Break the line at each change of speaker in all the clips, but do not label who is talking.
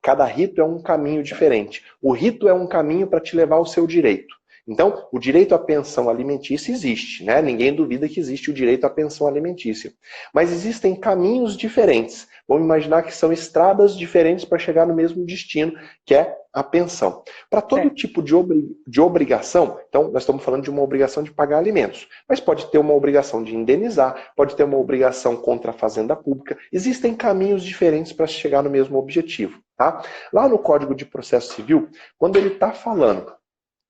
Cada rito é um caminho diferente. O rito é um caminho para te levar ao seu direito. Então, o direito à pensão alimentícia existe, né? Ninguém duvida que existe o direito à pensão alimentícia. Mas existem caminhos diferentes. Vamos imaginar que são estradas diferentes para chegar no mesmo destino, que é a pensão. Para todo tipo de obrigação, então nós estamos falando de uma obrigação de pagar alimentos, mas pode ter uma obrigação de indenizar, pode ter uma obrigação contra a fazenda pública. Existem caminhos diferentes para chegar no mesmo objetivo. Tá? Lá no Código de Processo Civil, quando ele está falando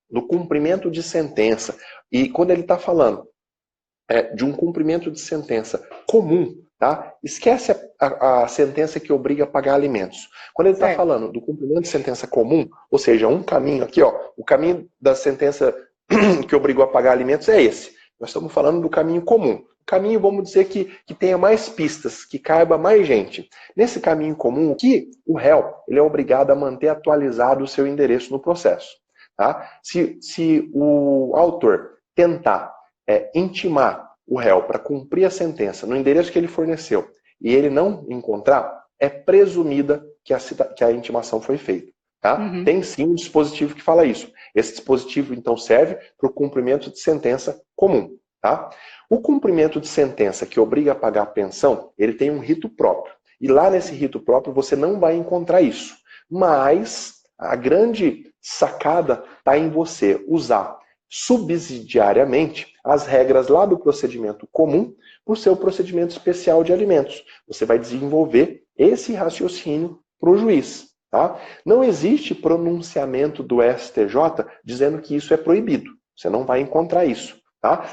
do cumprimento de sentença, e quando ele está falando de um cumprimento de sentença comum, tá? Esquece a sentença que obriga a pagar alimentos. Quando ele está falando do cumprimento de sentença comum, ou seja, um caminho aqui, ó, o caminho da sentença que obrigou a pagar alimentos é esse. Nós estamos falando do caminho comum. O caminho, vamos dizer, que tenha mais pistas, que caiba mais gente. Nesse caminho comum, o réu ele é obrigado a manter atualizado o seu endereço no processo. Tá? Se o autor tentar intimar o réu para cumprir a sentença no endereço que ele forneceu e ele não encontrar, é presumida que a intimação foi feita. Tá? Uhum. Tem sim um dispositivo que fala isso. Esse dispositivo, então, serve para o cumprimento de sentença comum. Tá? O cumprimento de sentença que obriga a pagar a pensão, ele tem um rito próprio. E lá nesse rito próprio você não vai encontrar isso. Mas a grande sacada está em você usar subsidiariamente as regras lá do procedimento comum para o seu procedimento especial de alimentos. Você vai desenvolver esse raciocínio para o juiz. Tá? Não existe pronunciamento do STJ dizendo que isso é proibido. Você não vai encontrar isso. Tá?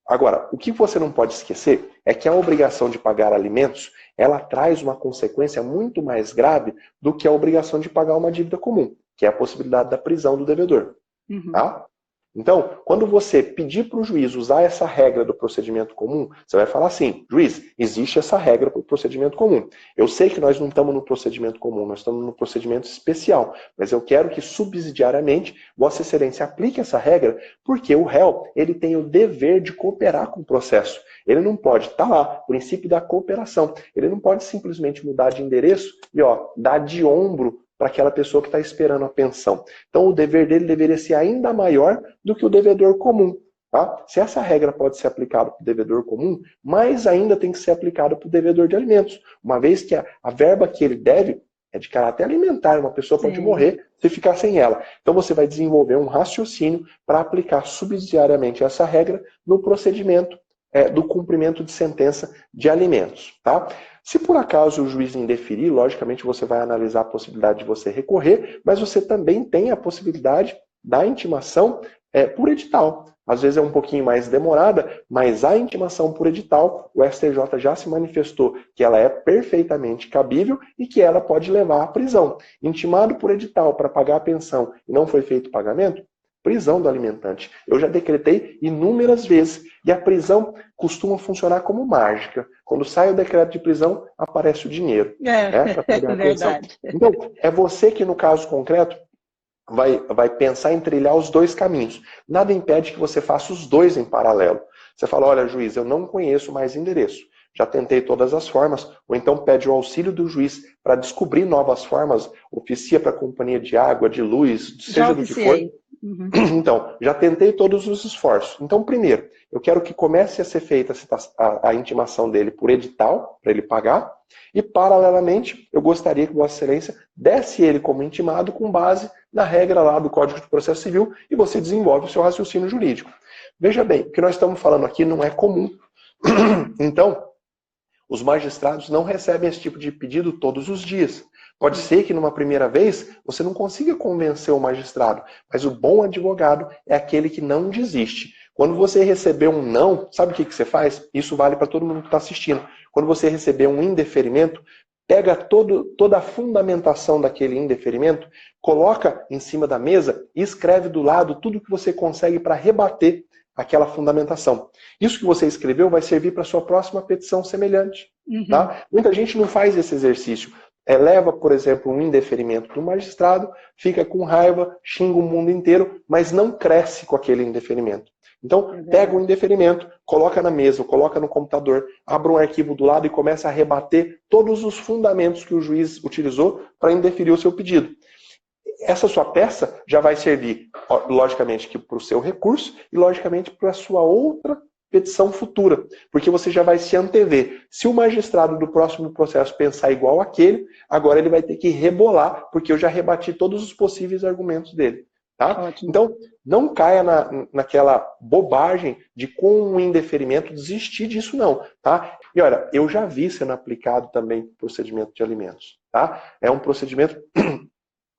Agora, o que você não pode esquecer é que a obrigação de pagar alimentos, ela traz uma consequência muito mais grave do que a obrigação de pagar uma dívida comum, que é a possibilidade da prisão do devedor. Uhum. Tá? Então, quando você pedir para o juiz usar essa regra do procedimento comum, você vai falar assim: juiz, existe essa regra para o procedimento comum. Eu sei que nós não estamos no procedimento comum, nós estamos no procedimento especial, mas eu quero que subsidiariamente Vossa Excelência aplique essa regra, porque o réu ele tem o dever de cooperar com o processo. Ele não pode, tá lá, princípio da cooperação. Ele não pode simplesmente mudar de endereço e dar de ombro para aquela pessoa que está esperando a pensão. Então o dever dele deveria ser ainda maior do que o devedor comum. Tá? Se essa regra pode ser aplicada para o devedor comum, mais ainda tem que ser aplicada para o devedor de alimentos, uma vez que a verba que ele deve é de caráter alimentar, uma pessoa pode morrer se ficar sem ela. Então você vai desenvolver um raciocínio para aplicar subsidiariamente essa regra no procedimento do cumprimento de sentença de alimentos. Tá? Se por acaso o juiz indeferir, logicamente você vai analisar a possibilidade de você recorrer, mas você também tem a possibilidade da intimação por edital. Às vezes é um pouquinho mais demorada, mas a intimação por edital, o STJ já se manifestou que ela é perfeitamente cabível e que ela pode levar à prisão. Intimado por edital para pagar a pensão e não foi feito o pagamento, prisão do alimentante. Eu já decretei inúmeras vezes e a prisão costuma funcionar como mágica. Quando sai o decreto de prisão, aparece o dinheiro. Para pagar a pensão. Então, é você que, no caso concreto, vai pensar em trilhar os dois caminhos. Nada impede que você faça os dois em paralelo. Você fala: olha, juiz, eu não conheço mais endereço. Já tentei todas as formas, ou então pede o auxílio do juiz para descobrir novas formas, oficia para a companhia de água, de luz, seja do que for. Uhum. Então, já tentei todos os esforços. Então, primeiro, eu quero que comece a ser feita a intimação dele por edital, para ele pagar, e, paralelamente, eu gostaria que Vossa Excelência desse ele como intimado com base na regra lá do Código de Processo Civil e você desenvolve o seu raciocínio jurídico. Veja bem, o que nós estamos falando aqui não é comum. Então, os magistrados não recebem esse tipo de pedido todos os dias. Pode ser que numa primeira vez você não consiga convencer o magistrado, mas o bom advogado é aquele que não desiste. Quando você receber um não, sabe o que você faz? Isso vale para todo mundo que está assistindo. Quando você receber um indeferimento, pega toda a fundamentação daquele indeferimento, coloca em cima da mesa e escreve do lado tudo que você consegue para rebater aquela fundamentação. Isso que você escreveu vai servir para a sua próxima petição semelhante. Uhum. Tá? Muita gente não faz esse exercício. Leva, por exemplo, um indeferimento do magistrado, fica com raiva, xinga o mundo inteiro, mas não cresce com aquele indeferimento. Então, pega o indeferimento, coloca na mesa, coloca no computador, abre um arquivo do lado e começa a rebater todos os fundamentos que o juiz utilizou para indeferir o seu pedido. Essa sua peça já vai servir, logicamente, para o seu recurso e, logicamente, para a sua outra petição futura, porque você já vai se antever. Se o magistrado do próximo processo pensar igual àquele, agora ele vai ter que rebolar, porque eu já rebati todos os possíveis argumentos dele. Tá? Então, não caia naquela bobagem de, com o indeferimento, desistir disso não. Tá? E olha, eu já vi sendo aplicado também procedimento de alimentos. Tá? É um procedimento...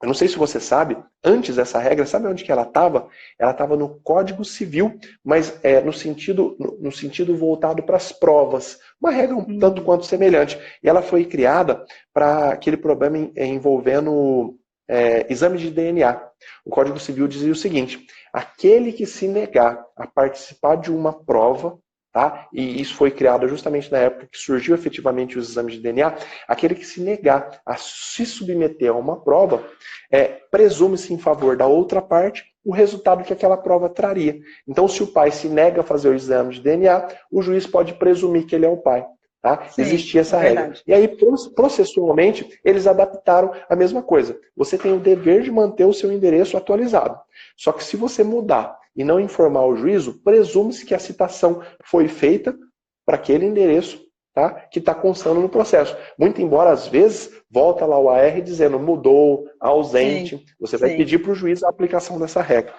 Eu não sei se você sabe, antes dessa regra, sabe onde que ela estava? Ela estava no Código Civil, mas no sentido voltado para as provas. Uma regra um tanto quanto semelhante. E ela foi criada para aquele problema envolvendo exame de DNA. O Código Civil dizia o seguinte: aquele que se negar a participar de uma prova, tá? E isso foi criado justamente na época que surgiu efetivamente os exames de DNA, aquele que se negar a se submeter a uma prova, presume-se em favor da outra parte o resultado que aquela prova traria. Então, se o pai se nega a fazer o exame de DNA, o juiz pode presumir que ele é o pai. Tá? Sim, existia essa regra. E aí, processualmente, eles adaptaram a mesma coisa. Você tem o dever de manter o seu endereço atualizado. Só que se você mudar e não informar o juízo, presume-se que a citação foi feita para aquele endereço, tá? Que está constando no processo. Muito embora, às vezes, volta lá o AR dizendo mudou, ausente. Sim, você vai pedir para o juiz a aplicação dessa regra.